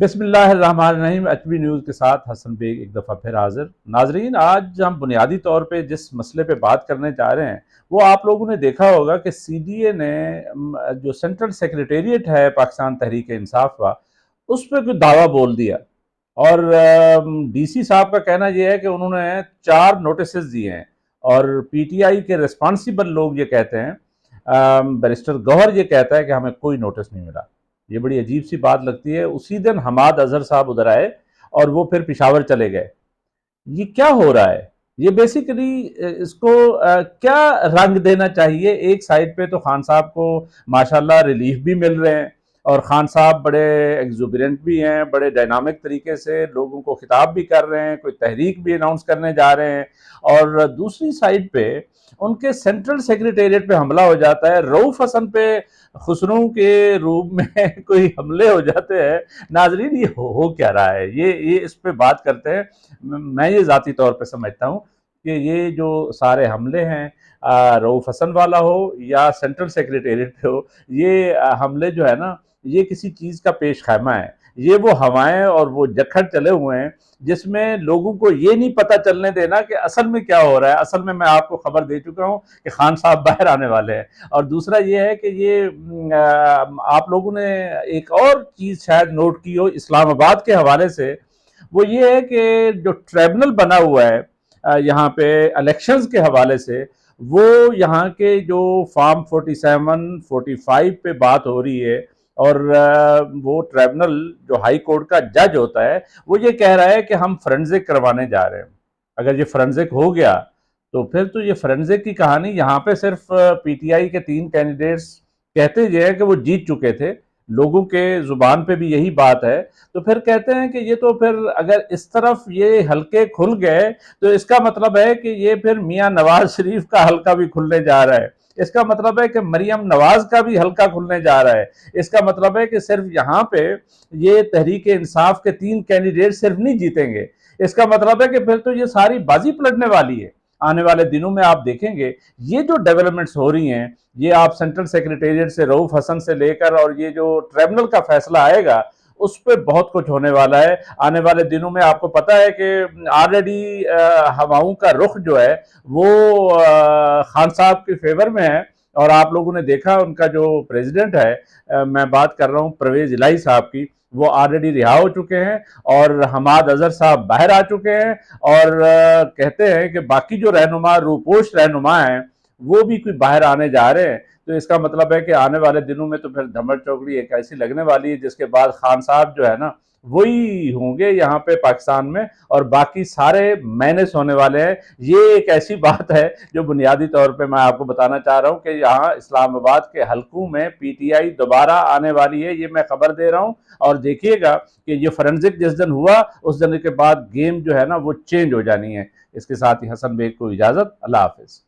بسم اللہ الرحمن الرحیم۔ ایچ بی نیوز کے ساتھ حسن بیگ ایک دفعہ پھر حاضر۔ ناظرین، آج ہم بنیادی طور پہ جس مسئلے پہ بات کرنے جا رہے ہیں وہ آپ لوگوں نے دیکھا ہوگا کہ سی ڈی اے نے جو سینٹرل سیکریٹریٹ ہے پاکستان تحریک انصاف کا، اس پہ کوئی دعویٰ بول دیا، اور ڈی سی صاحب کا کہنا یہ ہے کہ انہوں نے 4 نوٹسز دیے ہیں، اور پی ٹی آئی کے ریسپانسیبل لوگ یہ کہتے ہیں، بیرسٹر گوہر یہ کہتا ہے کہ ہمیں کوئی نوٹس نہیں ملا۔ یہ بڑی عجیب سی بات لگتی ہے۔ اسی دن حماد اظہر صاحب ادھر آئے اور وہ پھر پشاور چلے گئے۔ یہ کیا ہو رہا ہے؟ یہ بیسیکلی اس کو کیا رنگ دینا چاہیے؟ ایک سائڈ پہ تو خان صاحب کو ماشاءاللہ ریلیف بھی مل رہے ہیں، اور خان صاحب بڑے ایگزوبرنٹ بھی ہیں، بڑے ڈائنامک طریقے سے لوگوں کو خطاب بھی کر رہے ہیں، کوئی تحریک بھی اناؤنس کرنے جا رہے ہیں، اور دوسری سائڈ پہ ان کے سینٹرل سیکریٹریٹ پہ حملہ ہو جاتا ہے، رؤف حسن پہ خسرو کے روم میں کوئی حملے ہو جاتے ہیں۔ ناظرین، یہ ہو کیا رہا ہے؟ یہ اس پہ بات کرتے ہیں۔ میں یہ ذاتی طور پہ سمجھتا ہوں کہ یہ جو سارے حملے ہیں، رؤف حسن والا ہو یا سینٹرل سیکریٹریٹ پہ ہو، یہ حملے جو ہے نا، یہ کسی چیز کا پیش خیمہ ہے۔ یہ وہ ہوائیں اور وہ جکھڑ چلے ہوئے ہیں جس میں لوگوں کو یہ نہیں پتہ چلنے دینا کہ اصل میں کیا ہو رہا ہے۔ اصل میں آپ کو خبر دے چکا ہوں کہ خان صاحب باہر آنے والے ہیں، اور دوسرا یہ ہے کہ یہ آپ لوگوں نے ایک اور چیز شاید نوٹ کی ہو اسلام آباد کے حوالے سے، وہ یہ ہے کہ جو ٹریبونل بنا ہوا ہے یہاں پہ الیکشنز کے حوالے سے، وہ یہاں کے جو فارم 47 45 پہ بات ہو رہی ہے، اور وہ ٹریبونل جو ہائی کورٹ کا جج ہوتا ہے وہ یہ کہہ رہا ہے کہ ہم فرنزک کروانے جا رہے ہیں۔ اگر یہ فرنزک ہو گیا تو پھر تو یہ فرنزک کی کہانی یہاں پہ صرف پی ٹی آئی کے 3 کینڈیڈیٹس کہتے یہ ہے کہ وہ جیت چکے تھے، لوگوں کے زبان پہ بھی یہی بات ہے، تو پھر کہتے ہیں کہ یہ تو پھر اگر اس طرف یہ حلقے کھل گئے تو اس کا مطلب ہے کہ یہ پھر میاں نواز شریف کا حلقہ بھی کھلنے جا رہا ہے، اس کا مطلب ہے کہ مریم نواز کا بھی حلقہ کھلنے جا رہا ہے، اس کا مطلب ہے کہ صرف یہاں پہ یہ تحریک انصاف کے 3 کینڈیڈیٹ صرف نہیں جیتیں گے، اس کا مطلب ہے کہ پھر تو یہ ساری بازی پلٹنے والی ہے۔ آنے والے دنوں میں آپ دیکھیں گے یہ جو ڈیولپمنٹس ہو رہی ہیں، یہ آپ سینٹرل سیکریٹریٹ سے رؤف حسن سے لے کر، اور یہ جو ٹریبونل کا فیصلہ آئے گا اس پہ بہت کچھ ہونے والا ہے آنے والے دنوں میں۔ آپ کو پتا ہے کہ آلریڈی ہواؤں کا رخ جو ہے وہ خان صاحب کے فیور میں ہے، اور آپ لوگوں نے دیکھا ان کا جو پریزیڈنٹ ہے، میں بات کر رہا ہوں پرویز الہی صاحب کی، وہ آلریڈی رہا ہو چکے ہیں، اور حماد اظہر صاحب باہر آ چکے ہیں، اور کہتے ہیں کہ باقی جو رہنما روپوش رہنما ہیں وہ بھی کوئی باہر آنے جا رہے ہیں۔ تو اس کا مطلب ہے کہ آنے والے دنوں میں تو پھر دھمڑ چوکڑی ایک ایسی لگنے والی ہے جس کے بعد خان صاحب جو ہے نا وہی ہوں گے یہاں پہ پاکستان میں، اور باقی سارے مینس ہونے والے ہیں۔ یہ ایک ایسی بات ہے جو بنیادی طور پہ میں آپ کو بتانا چاہ رہا ہوں کہ یہاں اسلام آباد کے حلقوں میں پی ٹی آئی دوبارہ آنے والی ہے، یہ میں خبر دے رہا ہوں، اور دیکھیے گا کہ یہ فرنزک جس دن ہوا اس دن کے بعد گیم جو ہے نا وہ چینج ہو جانی ہے۔ اس کے ساتھ ہی حسن بیگ کو اجازت، اللہ حافظ۔